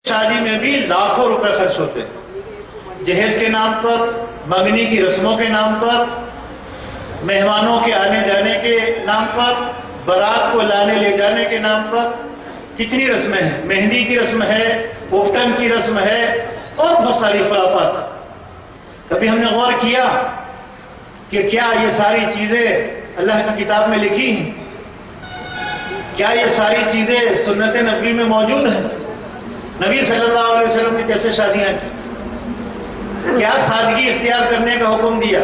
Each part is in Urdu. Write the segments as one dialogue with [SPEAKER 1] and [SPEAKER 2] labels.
[SPEAKER 1] شادی میں بھی لاکھوں روپے خرچ ہوتے ہیں، جہیز کے نام پر، منگنی کی رسموں کے نام پر، مہمانوں کے آنے جانے کے نام پر، بارات کو لانے لے جانے کے نام پر کتنی رسمیں ہیں، مہندی کی رسم ہے، افتن کی رسم ہے، اور بہت ساری خرافات۔ کبھی ہم نے غور کیا کہ کیا یہ ساری چیزیں اللہ کی کتاب میں لکھی ہیں؟ کیا یہ ساری چیزیں سنت نبوی میں موجود ہیں؟ نبی صلی اللہ علیہ وسلم نے کیسے شادیاں کی؟ کیا سادگی اختیار کرنے کا حکم دیا؟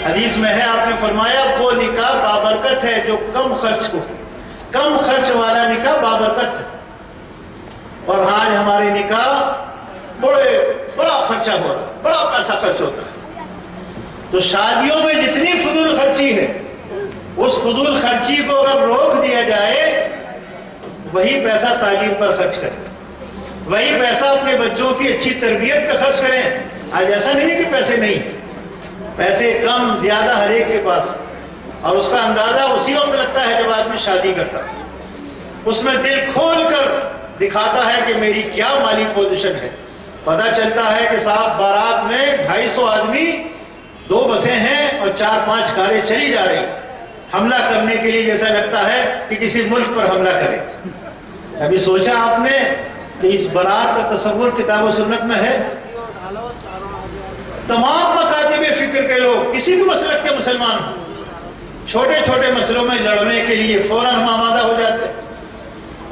[SPEAKER 1] حدیث میں ہے، آپ نے فرمایا وہ نکاح بابرکت ہے جو کم خرچ والا نکاح بابرکت ہے۔ اور آج ہمارے نکاح بڑا خرچہ ہو رہا ہے، بڑا پیسہ خرچ ہوتا ہے۔ تو شادیوں میں جتنی فضول خرچی ہے، اس فضول خرچی کو اگر روک دیا جائے، وہی پیسہ تعلیم پر خرچ کریں، وہی پیسہ اپنے بچوں کی اچھی تربیت پہ خرچ کریں۔ آج ایسا نہیں ہے کہ پیسے نہیں، پیسے کم زیادہ ہر ایک کے پاس، اور اس کا اندازہ اسی وقت لگتا ہے جب آدمی شادی کرتا ہے، اس میں دل کھول کر دکھاتا ہے کہ میری کیا مالی پوزیشن ہے۔ پتہ چلتا ہے کہ صاحب بارات میں 250 آدمی، 2 بسیں ہیں اور 4-5 کاریں چلی جا رہی، حملہ کرنے کے لیے جیسا لگتا ہے کہ کسی ملک پر حملہ کرے۔ ابھی سوچا آپ نے کہ اس بارات کا تصور کتاب و سنت میں ہے؟ تمام مکاتب فکر کے لوگ، کسی بھی مسلک کے مسلمان چھوٹے چھوٹے مسئلوں میں لڑنے کے لیے فوراً آمادہ ہو جاتے،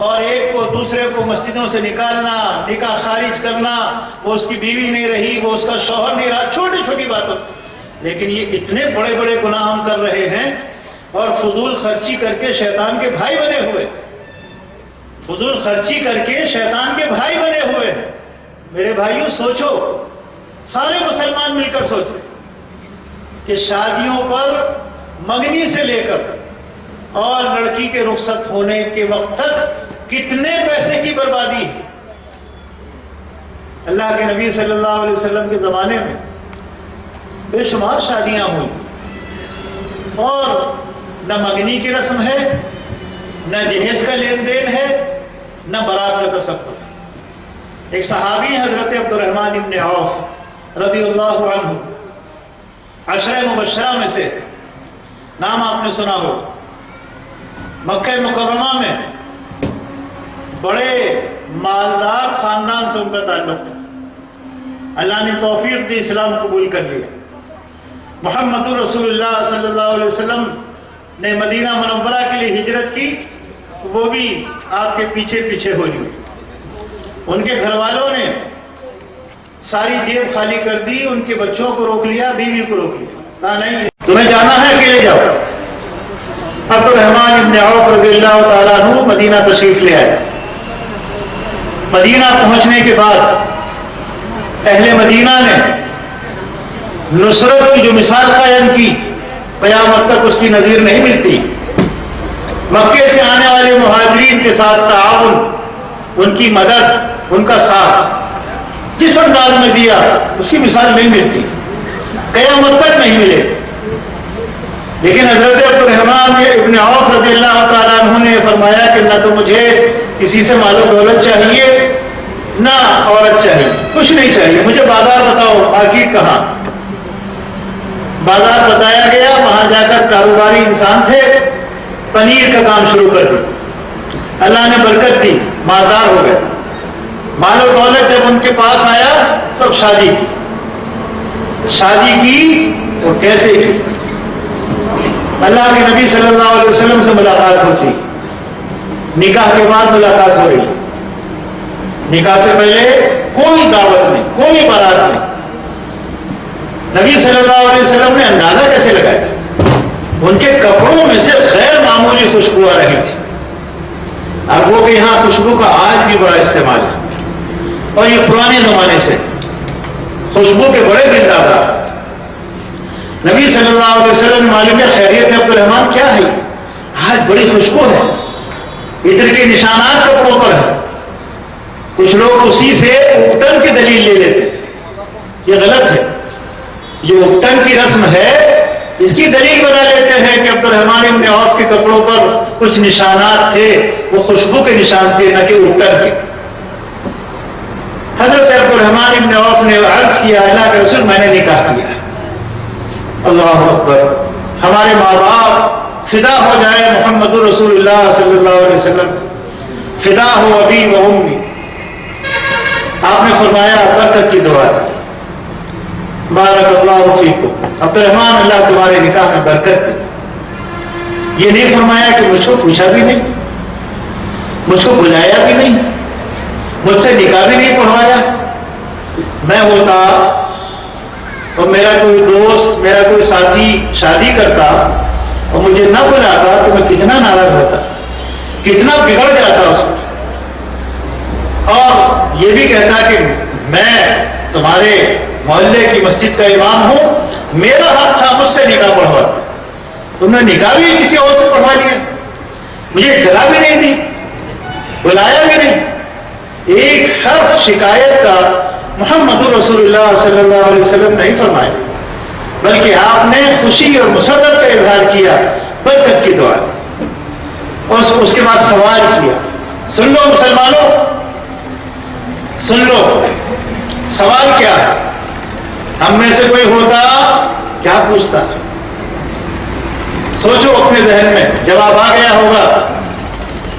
[SPEAKER 1] اور ایک کو دوسرے کو مسجدوں سے نکالنا، نکاح خارج کرنا، وہ اس کی بیوی نہیں رہی، وہ اس کا شوہر نہیں رہا، چھوٹی چھوٹی باتوں۔ لیکن یہ اتنے بڑے بڑے گناہ ہم کر رہے ہیں، اور فضول خرچی کر کے شیطان کے بھائی بنے ہوئے، فضول خرچی کر کے شیطان کے بھائی بنے ہوئے ہیں۔ میرے بھائیوں سوچو، سارے مسلمان مل کر سوچیں کہ شادیوں پر منگنی سے لے کر اور لڑکی کے رخصت ہونے کے وقت تک کتنے پیسے کی بربادی ہے۔ اللہ کے نبی صلی اللہ علیہ وسلم کے زمانے میں بے شمار شادیاں ہوئی، اور نہ منگنی کی رسم ہے، نہ جہیز کا لین دین ہے، نہ بارات کا تصور۔ ایک صحابی حضرت عبد الرحمن ابن عوف رضی اللہ عنہ، عشرہ مبشرہ میں سے، نام آپ نے سنا ہو۔ مکہ مکرمہ میں بڑے مالدار خاندان سے ان کا تعلق تھا، اللہ نے توفیق دی، اسلام قبول کر لیا۔ محمد رسول اللہ صلی اللہ علیہ وسلم نے مدینہ منورہ کے لیے ہجرت کی، وہ بھی آپ کے پیچھے پیچھے ہو گئی۔ ان کے گھر والوں نے ساری جیب خالی کر دی، ان کے بچوں کو روک لیا، بیوی کو روک لیا، کہا نہیں تمہیں جانا ہے اکیلے جاؤ۔ عبد الرحمن ابن عوف رضی اللہ تعالیٰ عنہ مدینہ تشریف لے آئے۔ مدینہ پہنچنے کے بعد اہل مدینہ نے نصرت کی جو مثال قائم کی، قیامت تک اس کی نظیر نہیں ملتی۔ مکے سے آنے والے مہاجرین کے ساتھ تعاون، ان کی مدد، ان کا ساتھ جس انداز میں دیا، اس کی مثال نہیں ملتی، قیامت تک نہیں ملے۔ لیکن حضرت عبد الرحمن ابن عوف رضی اللہ تعالیٰ عنہ نے فرمایا کہ نہ تو مجھے کسی سے مال و دولت چاہیے، نہ عورت چاہیے، کچھ نہیں چاہیے، مجھے بازار بتاؤ، مارکیٹ کہاں؟ بازار بتایا گیا، وہاں جا کر کاروباری انسان تھے، پنیر کا کام شروع کر دیا، اللہ نے برکت دی، مالدار ہو گئے۔ مال و دولت جب ان کے پاس آیا تب شادی کی، اور کیسے کی؟ اللہ کے نبی صلی اللہ علیہ وسلم سے ملاقات ہوتی، نکاح کے بعد ملاقات ہو رہی، نکاح سے پہلے کوئی دعوت نہیں، کوئی بارات نہیں۔ نبی صلی اللہ علیہ وسلم نے اندازہ کیسے لگایا؟ ان کے کپڑوں میں سے غیر معمولی خوشبو آ رہی تھی۔ اب وہ کہ یہاں خوشبو کا آج بھی بڑا استعمال ہے، اور یہ پرانے زمانے سے خوشبو کے بڑے دیندار۔ نبی صلی اللہ علیہ وسلم معلوم ہے خیریت عبد الرحمن کیا ہے؟ آج بڑی خوشبو ہے، عطر کے نشانات کپڑوں پر ہیں۔ کچھ لوگ اسی سے اپٹن کی دلیل لے لیتے، یہ غلط ہے۔ جو اپٹن کی رسم ہے، اس کی دلیل بنا لیتے ہیں کہ عبد الرحمن ابن عوف کے کپڑوں پر کچھ نشانات تھے، وہ خوشبو کے نشان تھے، نہ کہ اپٹن کے۔ حضرت عبد الرحمن ابن عوف نے عرض کیا اللہ کے رسول میں نے نکاح کیا. اللہ اکبر. ہمارے ماں باپ فدا ہو جائے محمد رسول اللہ صلی اللہ علیہ وسلم، فدا ہو ابی و امی. آپ نے فرمایا برکت کی دعا بارک اللہ فیکم عبد الرحمن، اللہ تمہارے نکاح میں برکت دے. یہ نہیں فرمایا کہ مجھ کو پوچھا بھی نہیں، مجھ کو بلایا بھی نہیں، مجھ سے نکاح بھی نہیں پڑھوایا. میں ہوتا اور میرا کوئی دوست، میرا کوئی ساتھی شادی کرتا اور مجھے نہ بلاتا تو میں کتنا ناراض ہوتا، کتنا بگڑ جاتا اس میں. اور یہ بھی کہتا کہ میں تمہارے محلے کی مسجد کا امام ہوں، میرا حق تھا مجھ سے نکاح پڑھواتا. تم نے نکاح بھی کسی اور سے پڑھوا لیا، مجھے اطلاع بھی نہیں دی، بلایا بھی نہیں. ایک حرف شکایت کا محمد رسول اللہ صلی اللہ علیہ وسلم نہیں فرمایا، بلکہ آپ نے خوشی اور مسرت کا اظہار کیا، برکت کی دعا. اور اس کے بعد سوال کیا. سن لو مسلمانوں، سن لو سوال کیا ہے. ہم میں سے کوئی ہوتا کیا پوچھتا؟ سوچو اپنے ذہن میں، جواب آ گیا ہوگا.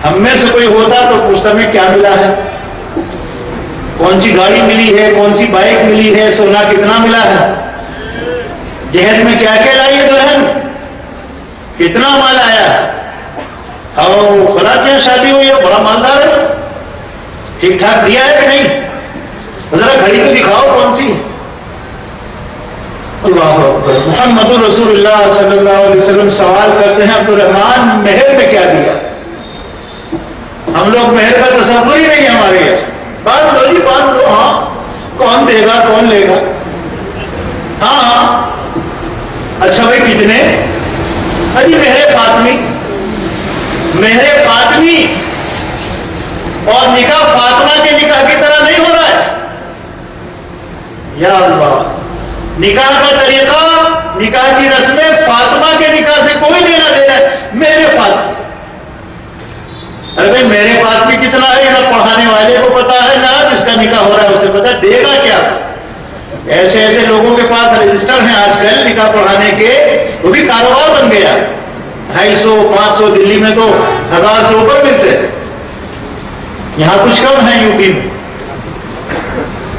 [SPEAKER 1] ہم میں سے کوئی ہوتا تو پوچھتا میں کیا ملا ہے، کون سی گاڑی ملی ہے، کون سی بائک ملی ہے، سونا کتنا ملا ہے، جہیز میں کیا کیا لائی ہے دلہن، کتنا مال آیا، اور فلاں کیا شادی ہوئی ہے، بڑا مالدار ہے، ٹھیک ٹھاک دیا ہے کہ نہیں، ذرا گھڑی تو دکھاؤ کون سی. اللہ اکبر. محمد رسول اللہ صلی اللہ علیہ وسلم سوال کرتے ہیں عبد الرحمن مہر میں کیا دیا. ہم لوگ مہر کا تصور ہی نہیں ہمارے یہاں. بات لو جی بات لو، ہاں کون دے گا کون لے گا، ہاں ہاں اچھا بھائی کتنے، ارے مہر فاطمی، مہر فاطمی. اور نکاح فاطمہ کے نکاح کی طرح نہیں ہو رہا ہے. یا اللہ، نکاح کا طریقہ، نکاح کی رسمیں فاطمہ کے نکاح سے کوئی لینا دینا ہے. میرے فاطمہ، ارے بھائی میرے فاطمی کتنا ہے نہ پڑھانے والے کو پتا ہے نہ جس کا نکاح ہو رہا ہے اسے پتا، دے گا کیا. ایسے ایسے لوگوں کے پاس رجسٹر ہیں آج کل نکاح پڑھانے کے، وہ بھی کاروبار بن گیا. 250 500 دلی میں تو 1000 سے اوپر ملتے ہیں، یہاں کچھ کم ہے یو پی میں.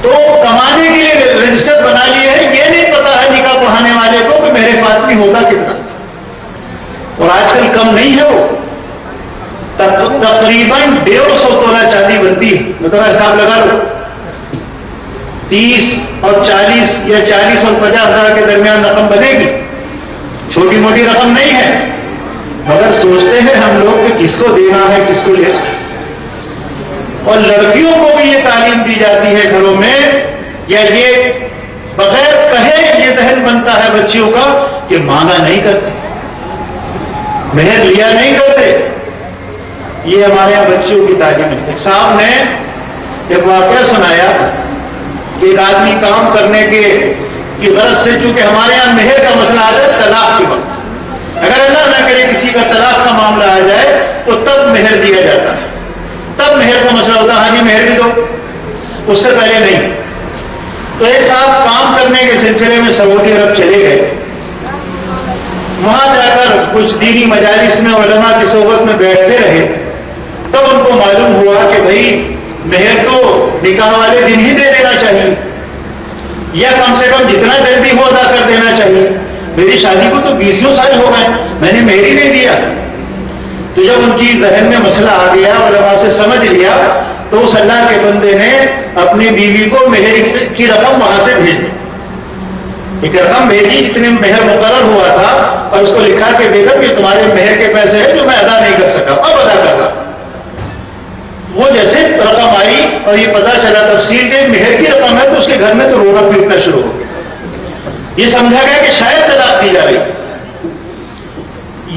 [SPEAKER 1] تو کمانے کے لیے رجسٹر بنا لیے ہیں، یہ نہیں پتا ہے نکاح پڑھانے والے کو کہ میرے فاطمی ہوتا کتنا. اور آج کل کم نہیں ہے، وہ تقریباً 150 تولہ چاندی بنتی ہے. مطلب حساب لگا لو 30 اور 40 یا 40 اور 50 ہزار کے درمیان رقم بنے گی. چھوٹی موٹی رقم نہیں ہے، مگر سوچتے ہیں ہم لوگ کہ کس کو دینا ہے کس کو لینا ہے. اور لڑکیوں کو بھی یہ تعلیم دی جاتی ہے گھروں میں، یا یہ بغیر کہے یہ ذہن بنتا ہے بچیوں کا کہ مانگا نہیں کرتے، مہر لیا نہیں کرتے. یہ ہمارے یہاں بچیوں کی تعلیم ہے. ایک صاحب نے ایک واقعہ سنایا کہ ایک آدمی کام کرنے کی غرض سے، چونکہ ہمارے یہاں مہر کا مسئلہ آتا ہے طلاق کے وقت، اگر اللہ نہ کرے کسی کا طلاق کا معاملہ آ جائے تو تب مہر دیا جاتا ہے، تب مہر کا مسئلہ ہوتا ہے. ہاں جی مہر بھی دو، اس سے پہلے نہیں. تو ایک صاحب کام کرنے کے سلسلے میں سعودی عرب چلے گئے. وہاں جا کر کچھ دینی مجالس میں علماء کی صحبت میں بیٹھتے رہے. تب ان کو معلوم ہوا کہ بھائی مہر تو نکاح والے دن ہی دے دینا چاہیے، یا کم سے کم جتنا جلدی ہو ادا کر دینا چاہیے. میری شادی کو تو 20 سال ہو گئے، میں نے مہر ہی نہیں دیا. تو جب ان کی ذہن میں مسئلہ آ گیا، علماء سے سمجھ لیا، تو اس اللہ کے بندے نے اپنی بیوی کو مہر کی رقم وہاں سے بھیج دی. ایک رقم بھیجی جتنے مہر مقرر ہوا تھا، اور اس کو لکھا کہ بیگم یہ تمہارے مہر کے پیسے ہیں جو میں ادا نہیں کر سکا، اب ادا کر رہا. وہ جیسے رقم آئی اور یہ پتا چلا تفصیل کے مہر کی رقم ہے، تو اس کے گھر میں تو رونا پیٹنا شروع ہو گیا. یہ سمجھا گیا کہ شاید طلاق دی جا رہی.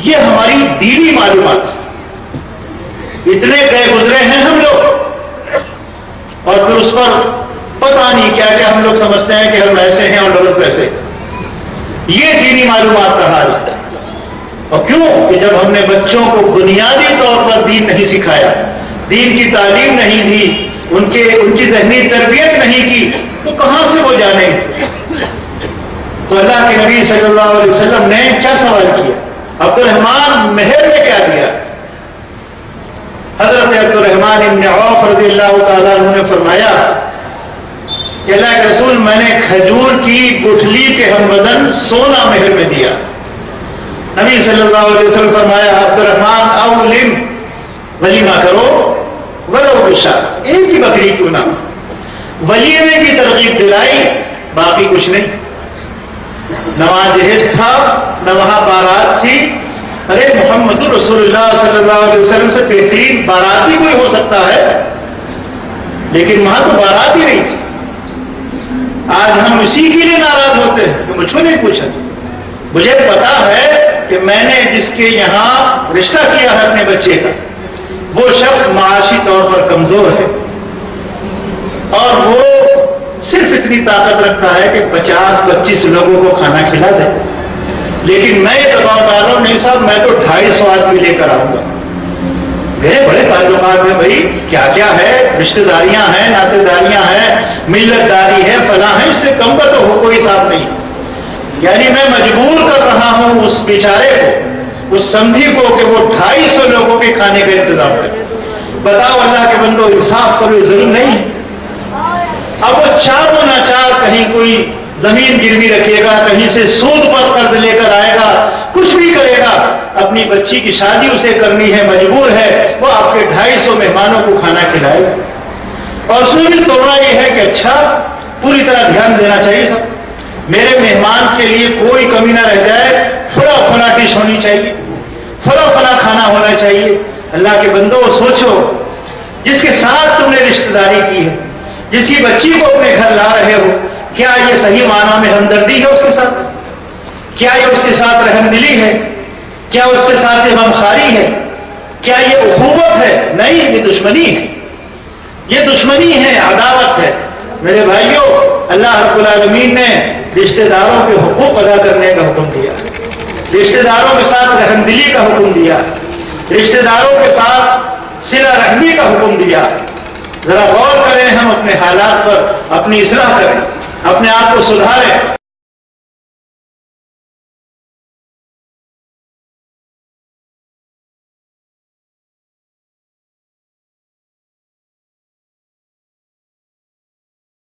[SPEAKER 1] یہ ہماری دینی معلومات، اتنے گئے گزرے ہیں ہم لوگ، اور پھر اس پر پتہ نہیں کیا کیا ہم لوگ سمجھتے ہیں کہ ہم ایسے ہیں اور ڈبل پیسے. یہ دینی معلومات کا حال ہے. اور کیوں کہ جب ہم نے بچوں کو بنیادی طور پر دین نہیں سکھایا، دین کی تعلیم نہیں دی، ان کی ذہنی تربیت نہیں کی تو کہاں سے وہ جانے؟ تو اللہ کے نبی صلی اللہ علیہ وسلم نے کیا سوال کیا؟ عبد الرحمن مہر میں کیا دیا؟ حضرت عبد الرحمن ابن عوف رضی اللہ تعالیٰ عنہ نے فرمایا کہ اللہ کے رسول میں نے کھجور کی گٹھلی کے ہم وزن سونا مہر میں دیا۔ نبی صلی اللہ علیہ وسلم فرمایا عبد الرحمن اولم، ولیمہ کرو، ولو بشا، ایک ہی بکری کیوں نہ، ولیمے کی ترغیب دلائی، باقی کچھ نہیں۔ نہ وہاں جہیز تھا، نہ وہاں بارات تھی۔ ارے محمد رسول اللہ صلی اللہ علیہ وسلم سے بہترین باراتی کوئی ہو سکتا ہے، لیکن وہاں تو بارات ہی نہیں تھی۔ آج ہم اسی کے لیے ناراض ہوتے ہیں کہ مجھ کو نہیں پوچھا۔ مجھے پتا ہے کہ میں نے جس کے یہاں رشتہ کیا ہے اپنے بچے کا، وہ شخص معاشی طور پر کمزور ہے اور وہ صرف اتنی طاقت رکھتا ہے کہ 50-25 لوگوں کو کھانا کھلا دے، لیکن میں یہ دباؤ ڈالوں نہیں صاحب، میں تو 250 آدمی لے کر آؤں گا۔ میرے بڑے تعلقات ہیں بھائی، کیا کیا ہے، رشتہ داریاں ہیں، ناطے داریاں ہیں، ملت داری ہے، فلاں ہے، اس سے کم کا تو ہو کوئی حساب نہیں۔ یعنی میں مجبور کر رہا ہوں اس بیچارے کو، اس سمجھی کو، کہ وہ 250 لوگوں کے کھانے کا انتظام کرے۔ بتاؤ اللہ کے بندو، انصاف کرو، ظلم نہیں۔ اب وہ چاروں ناچار کہیں کوئی زمین گروی رکھے گا، کہیں سے سود پر قرض لے کر آئے گا، کچھ بھی کرے گا، اپنی بچی کی شادی اسے کرنی ہے، مجبور ہے، وہ آپ کے 250 مہمانوں کو کھانا کھلائے گا۔ اور سوچ توڑنا یہ ہے کہ اچھا پوری طرح دھیان دینا چاہیے سب، میرے مہمان کے لیے کوئی کمی نہ رہ جائے، فلاں ڈش ہونی چاہیے، فلاں کھانا ہونا چاہیے۔ اللہ کے بندو سوچو، جس کے ساتھ تم نے رشتہ داری کی ہے، جس کی بچی کو اپنے گھر لا رہے ہو، کیا یہ صحیح معنی میں ہمدردی ہے اس کے ساتھ؟ کیا یہ اس کے ساتھ رحم دلی ہے؟ کیا اس کے ساتھ یہ غمخواری ہے؟ کیا یہ اخوت ہے؟ نہیں، یہ دشمنی ہے، یہ دشمنی ہے، عداوت ہے۔ میرے بھائیوں، اللہ رب العالمین نے رشتہ داروں کے حقوق ادا کرنے کا حکم دیا، رشتہ داروں کے ساتھ رحم دلی کا حکم دیا، رشتہ داروں کے ساتھ صلہ رحمی کا حکم دیا۔ ذرا غور کریں، ہم اپنے حالات پر اپنی اصلاح کریں، اپنے آپ کو سدھاریں۔